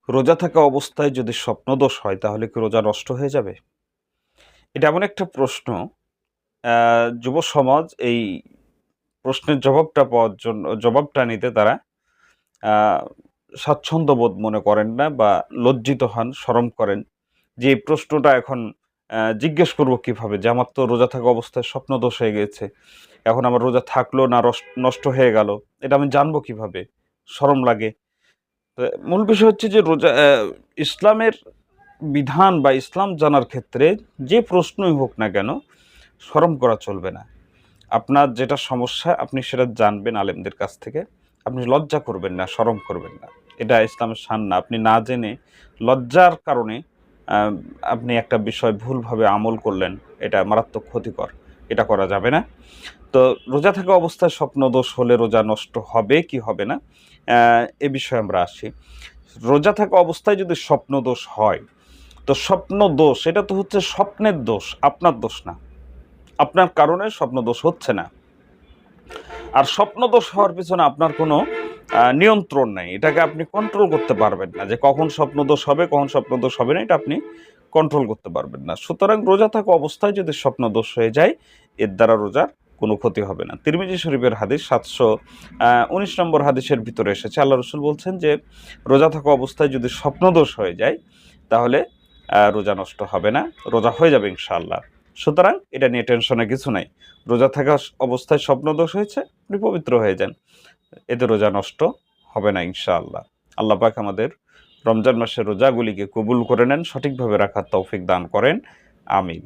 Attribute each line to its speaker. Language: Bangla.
Speaker 1: রোজা থাকা অবস্থায় যদি স্বপ্নদোষ হয় তাহলে কি রোজা নষ্ট হয়ে যাবে? এটা এমন একটা প্রশ্ন, যুব সমাজ এই প্রশ্নের জবাবটা নিতে তারা আ স্বাচ্ছন্দ্য বোধ মনে করেন না বা লজ্জিত হন, শরম করেন যে এই প্রশ্নটা এখন জিজ্ঞেস করব কিভাবে? যে আমার তো রোজা থাকা অবস্থায় স্বপ্নদোষ হয়ে গিয়েছে। এখন আমার রোজা থাকলো না নষ্ট হয়ে গেল। এটা আমি জানবো কিভাবে? শরম লাগে। তো মূল বিষয় হচ্ছে যে ইসলামের বিধান বা ইসলাম জানার ক্ষেত্রে যে প্রশ্নই হোক না কেন, শরম করা চলবে না। আপনার যেটা সমস্যা আপনি সেটা জানবেন আলেমদের কাছ থেকে। আপনি লজ্জা করবেন না, শরম করবেন না। এটা ইসলামের শান না। আপনি না জেনে লজ্জার কারণে আ আপনি একটা বিষয় ভুলভাবে আমল করলেন, এটা মারাত্মক ক্ষতিকর। এটা করা যাবে না। তো রোজা থাকা অবস্থায় স্বপ্নদোষ হলে রোজা নষ্ট হবে কি হবে না? অ্যা এ বিষয়ে আমরা আসি। রোজা থাকা অবস্থায় যদি স্বপ্নদোষ হয়, তো স্বপ্নদোষ এটা তো হচ্ছে স্বপ্নের দোষ, আপনার দোষ না। আপনার কারণে স্বপ্নদোষ হচ্ছে না। আর স্বপ্নদোষ হওয়ার পেছনে আপনার কোনো নিয়ন্ত্রণ নাই। এটাকে আপনি কন্ট্রোল করতে পারবেন না যে কখন স্বপ্নদোষ হবে, কখন স্বপ্নদোষ হবে না, এটা আপনি কন্ট্রোল করতে পারবেন না। সুতরাং রোজা থাকা অবস্থায় যদি স্বপ্নদোষ হয়ে যায়, এর দ্বারা রোজার কোনো ক্ষতি হবে না। তিরমিজি শরীফের হাদিস ৭১৯ নম্বর হাদিসের ভিতরে এসেছে। আল্লাহ রাসূল বলছেন যে, রোজা থাকা অবস্থায় যদি স্বপ্নদোষ হয়ে যায়, তাহলে রোজা নষ্ট হবে না। রোজা হয়ে যাবে ইনশাআল্লাহ। সুতরাং এটা নিয়ে টেনশনের কিছু নাই। রোজা থাকা অবস্থায় স্বপ্নদোষ হয়েছে, আপনি পবিত্র হয়ে যান। এতে রোজা নষ্ট হবে না ইনশাআল্লাহ। আল্লাহ পাক আমাদের রমজান মাসের রোজাগুলিকে কবুল করে নেন, সঠিকভাবে রাখার তৌফিক দান করেন। আমিন।